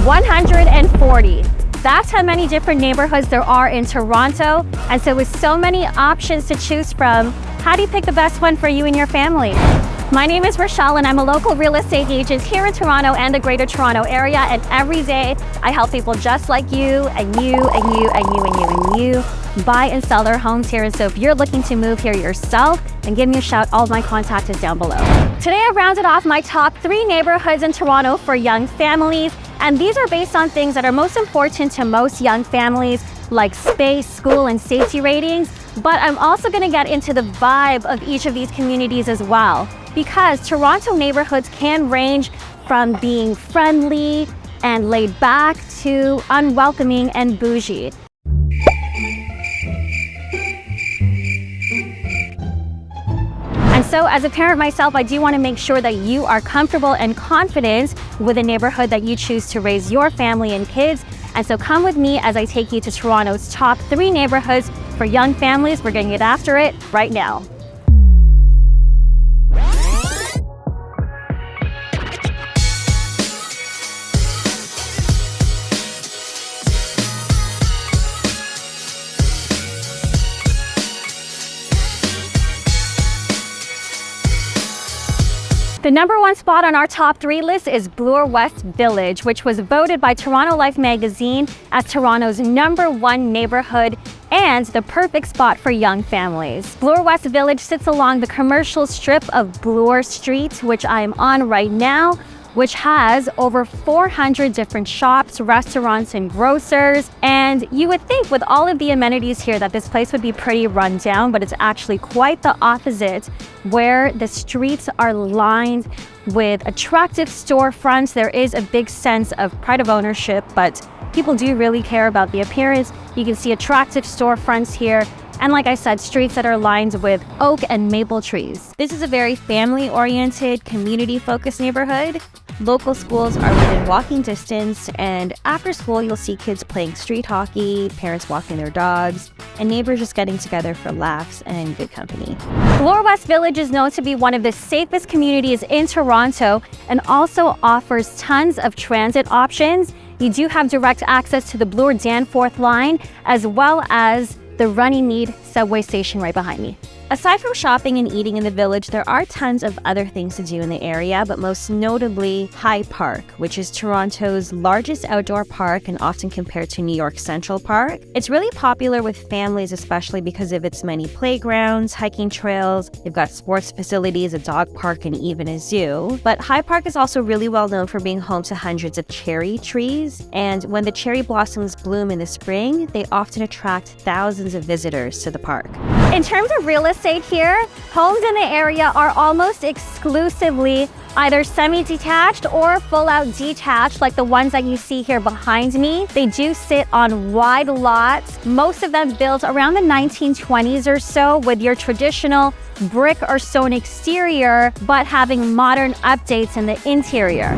140. That's how many different neighborhoods there are in Toronto. And so with so many options to choose from, how do you pick the best one for you and your family? My name is Rochelle and I'm a local real estate agent here in Toronto and the Greater Toronto area. And every day I help people just like you and you and you and you and you and you buy and sell their homes here. And so if you're looking to move here yourself, then give me a shout. All of my contact is down below. Today I rounded off my top 3 neighborhoods in Toronto for young families. And these are based on things that are most important to most young families, like space, school, and safety ratings. But I'm also going to get into the vibe of each of these communities as well, because Toronto neighborhoods can range from being friendly and laid back to unwelcoming and bougie. And so as a parent myself, I do want to make sure that you are comfortable and confident with the neighborhood that you choose to raise your family and kids. And so come with me as I take you to Toronto's top 3 neighborhoods for young families. We're going to get after it right now. The number 1 spot on our top 3 list is Bloor West Village, which was voted by Toronto Life magazine as Toronto's number 1 neighborhood and the perfect spot for young families. Bloor West Village sits along the commercial strip of Bloor Street, which I am on right now, which has over 400 different shops, restaurants, and grocers. And you would think with all of the amenities here that this place would be pretty run down, but it's actually quite the opposite, where the streets are lined with attractive storefronts. There is a big sense of pride of ownership, but people do really care about the appearance. You can see attractive storefronts here. And like I said, streets that are lined with oak and maple trees. This is a very family-oriented, community-focused neighborhood. Local schools are within walking distance, and after school you'll see kids playing street hockey, parents walking their dogs, and neighbors just getting together for laughs and good company. Bloor West Village is known to be one of the safest communities in Toronto and also offers tons of transit options. You do have direct access to the Bloor Danforth line, as well as the Runnymede subway station right behind me. Aside from shopping and eating in the village, there are tons of other things to do in the area, but most notably High Park, which is Toronto's largest outdoor park and often compared to New York Central Park. It's really popular with families, especially because of its many playgrounds, hiking trails. They've got sports facilities, a dog park, and even a zoo. But High Park is also really well known for being home to hundreds of cherry trees. And when the cherry blossoms bloom in the spring, they often attract thousands of visitors to the park. In terms of real estate here, homes in the area are almost exclusively either semi-detached or full-out detached, like the ones that you see here behind me. They do sit on wide lots, most of them built around the 1920s or so, with your traditional brick or stone exterior, but having modern updates in the interior.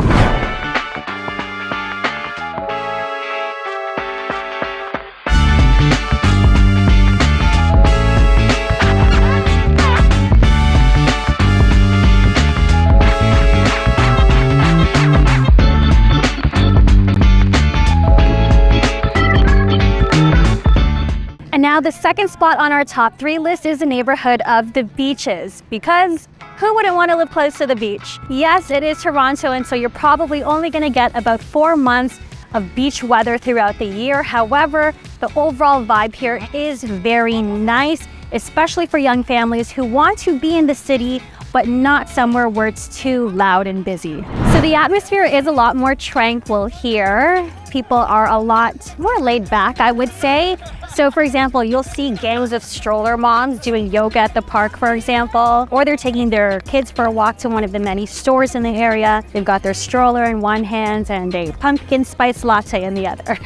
Now, the second spot on our top 3 list is the neighborhood of the beaches, because who wouldn't want to live close to the beach? Yes, it is Toronto, and so you're probably only going to get about 4 months of beach weather throughout the year. However, the overall vibe here is very nice, especially for young families who want to be in the city, but not somewhere where it's too loud and busy. So the atmosphere is a lot more tranquil here. People are a lot more laid back, I would say. So for example, you'll see gangs of stroller moms doing yoga at the park, for example, or they're taking their kids for a walk to one of the many stores in the area. They've got their stroller in one hand and a pumpkin spice latte in the other.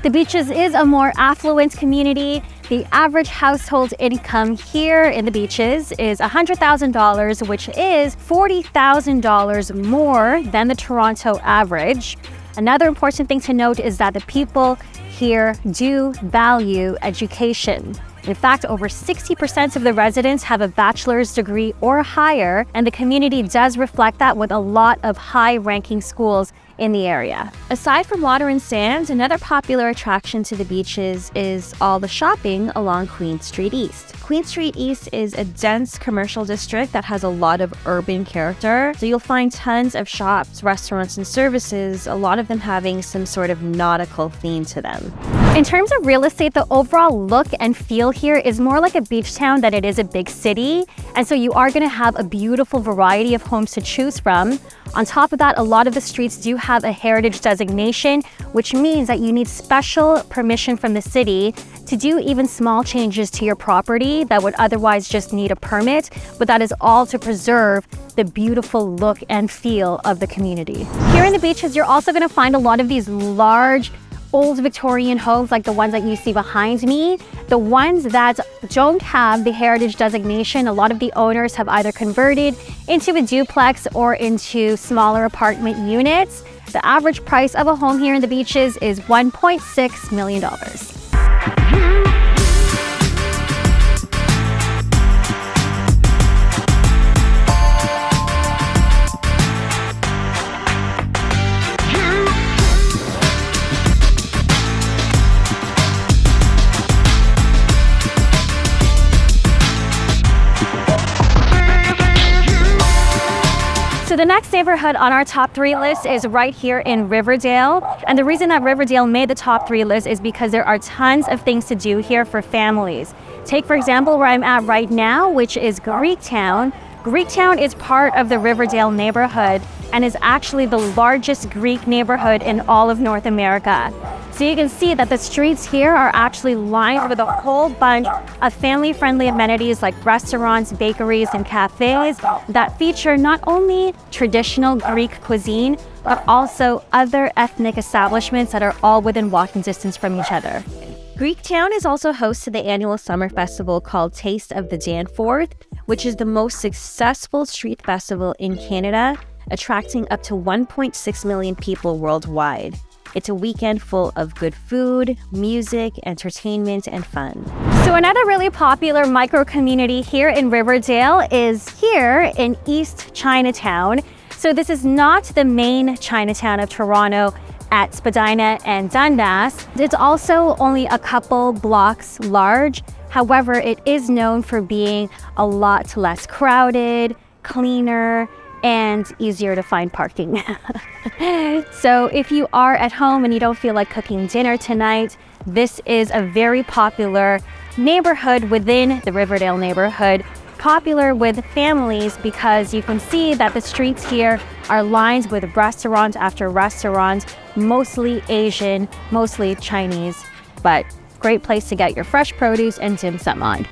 The beaches is a more affluent community. The average household income here in the beaches is $100,000, which is $40,000 more than the Toronto average. Another important thing to note is that the people here do value education. In fact, over 60% of the residents have a bachelor's degree or higher, and the community does reflect that with a lot of high-ranking schools in the area. Aside from water and sand, another popular attraction to the beaches is all the shopping along Queen Street East. Queen Street East is a dense commercial district that has a lot of urban character. So you'll find tons of shops, restaurants, and services, a lot of them having some sort of nautical theme to them. In terms of real estate, the overall look and feel here is more like a beach town than it is a big city. And so you are going to have a beautiful variety of homes to choose from. On top of that, a lot of the streets do have a heritage designation, which means that you need special permission from the city to do even small changes to your property that would otherwise just need a permit, but that is all to preserve the beautiful look and feel of the community. Here in the beaches, you're also going to find a lot of these large old Victorian homes like the ones that you see behind me. The ones that don't have the heritage designation, a lot of the owners have either converted into a duplex or into smaller apartment units. The average price of a home here in the beaches is $1.6 million. So the next neighborhood on our top 3 list is right here in Riverdale. And the reason that Riverdale made the top 3 list is because there are tons of things to do here for families. Take, for example, where I'm at right now, which is Greektown. Greektown is part of the Riverdale neighborhood and is actually the largest Greek neighborhood in all of North America. So you can see that the streets here are actually lined with a whole bunch of family-friendly amenities like restaurants, bakeries, and cafes that feature not only traditional Greek cuisine, but also other ethnic establishments that are all within walking distance from each other. Greektown is also host to the annual summer festival called Taste of the Danforth, which is the most successful street festival in Canada, attracting up to 1.6 million people worldwide. It's a weekend full of good food, music, entertainment, and fun. So another really popular micro-community here in Riverdale is here in East Chinatown. So this is not the main Chinatown of Toronto at Spadina and Dundas. It's also only a couple blocks large. However, it is known for being a lot less crowded, cleaner, and easier to find parking. So if you are at home and you don't feel like cooking dinner tonight, this is a very popular neighborhood within the Riverdale neighborhood, popular with families because you can see that the streets here are lined with restaurant after restaurant, mostly Asian, mostly Chinese, but great place to get your fresh produce and dim sum on.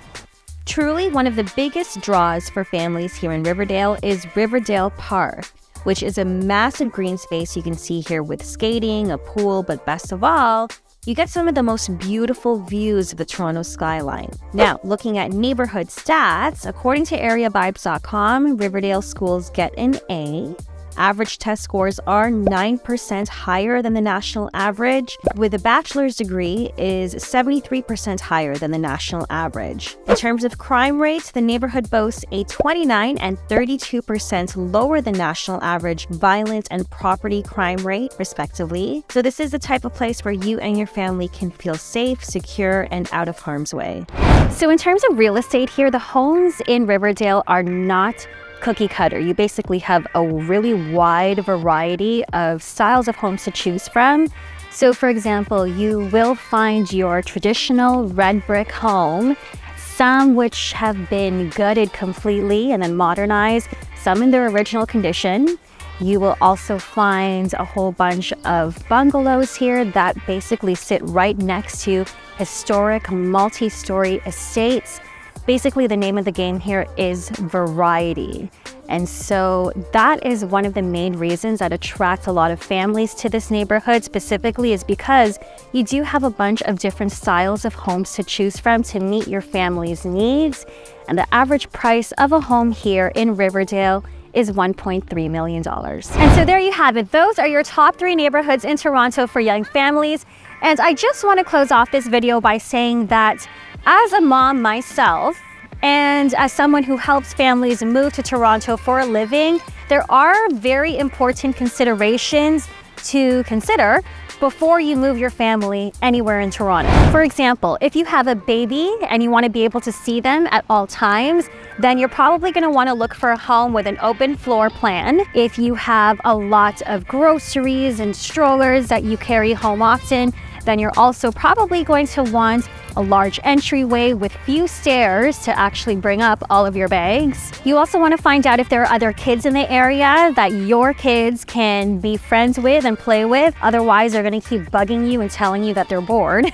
Truly, one of the biggest draws for families here in Riverdale is Riverdale Park, which is a massive green space you can see here with skating, a pool, but best of all, you get some of the most beautiful views of the Toronto skyline. Now, looking at neighborhood stats, according to areavibes.com, Riverdale schools get an A. Average test scores are 9% higher than the national average, with a bachelor's degree is 73% higher than the national average. In terms of crime rates, the neighborhood boasts a 29% and 32% lower than national average violent and property crime rate, respectively. So this is the type of place where you and your family can feel safe, secure, and out of harm's way. So in terms of real estate here, the homes in Riverdale are not cookie cutter. You basically have a really wide variety of styles of homes to choose from. So for example, you will find your traditional red brick home, some which have been gutted completely and then modernized, some in their original condition. You will also find a whole bunch of bungalows here that basically sit right next to historic multi-story estates. Basically, the name of the game here is variety. And so that is one of the main reasons that attract a lot of families to this neighborhood specifically, is because you do have a bunch of different styles of homes to choose from to meet your family's needs. And the average price of a home here in Riverdale is $1.3 million. And so there you have it. Those are your top 3 neighborhoods in Toronto for young families. And I just want to close off this video by saying that as a mom myself, and as someone who helps families move to Toronto for a living, there are very important considerations to consider before you move your family anywhere in Toronto. For example, if you have a baby and you want to be able to see them at all times, then you're probably going to want to look for a home with an open floor plan. If you have a lot of groceries and strollers that you carry home often, then you're also probably going to want a large entryway with few stairs to actually bring up all of your bags. You also want to find out if there are other kids in the area that your kids can be friends with and play with. Otherwise, they're going to keep bugging you and telling you that they're bored.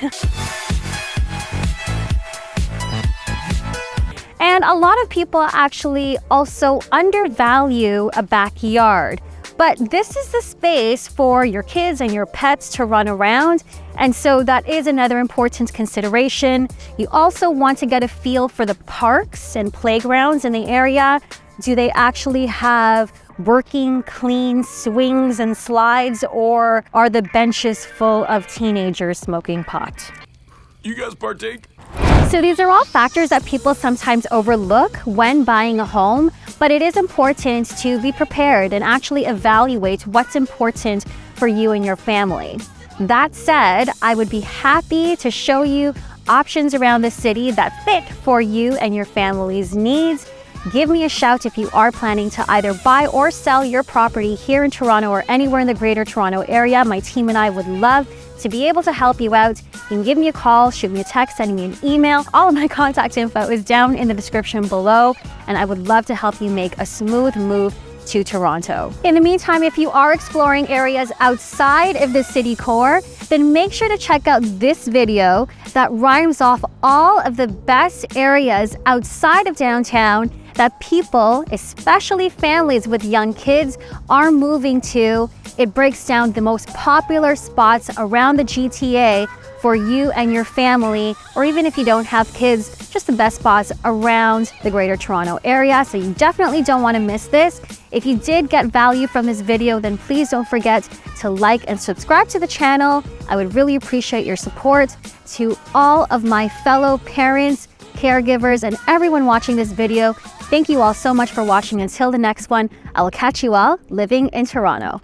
And a lot of people actually also undervalue a backyard. But this is the space for your kids and your pets to run around. And so that is another important consideration. You also want to get a feel for the parks and playgrounds in the area. Do they actually have working, clean swings and slides, or are the benches full of teenagers smoking pot? You guys partake? So these are all factors that people sometimes overlook when buying a home, but it is important to be prepared and actually evaluate what's important for you and your family. That said, I would be happy to show you options around the city that fit for you and your family's needs. Give me a shout if you are planning to either buy or sell your property here in Toronto or anywhere in the Greater Toronto area. My team and I would love to be able to help you out. You can give me a call, shoot me a text, send me an email. All of my contact info is down in the description below, and I would love to help you make a smooth move to Toronto. In the meantime, if you are exploring areas outside of the city core, then make sure to check out this video that rhymes off all of the best areas outside of downtown that people, especially families with young kids, are moving to. It breaks down the most popular spots around the GTA for you and your family, or even if you don't have kids, just the best spots around the Greater Toronto area. So you definitely don't want to miss this. If you did get value from this video, then please don't forget to like and subscribe to the channel. I would really appreciate your support. To all of my fellow parents, caregivers, and everyone watching this video, thank you all so much for watching. Until the next one, I will catch you all living in Toronto.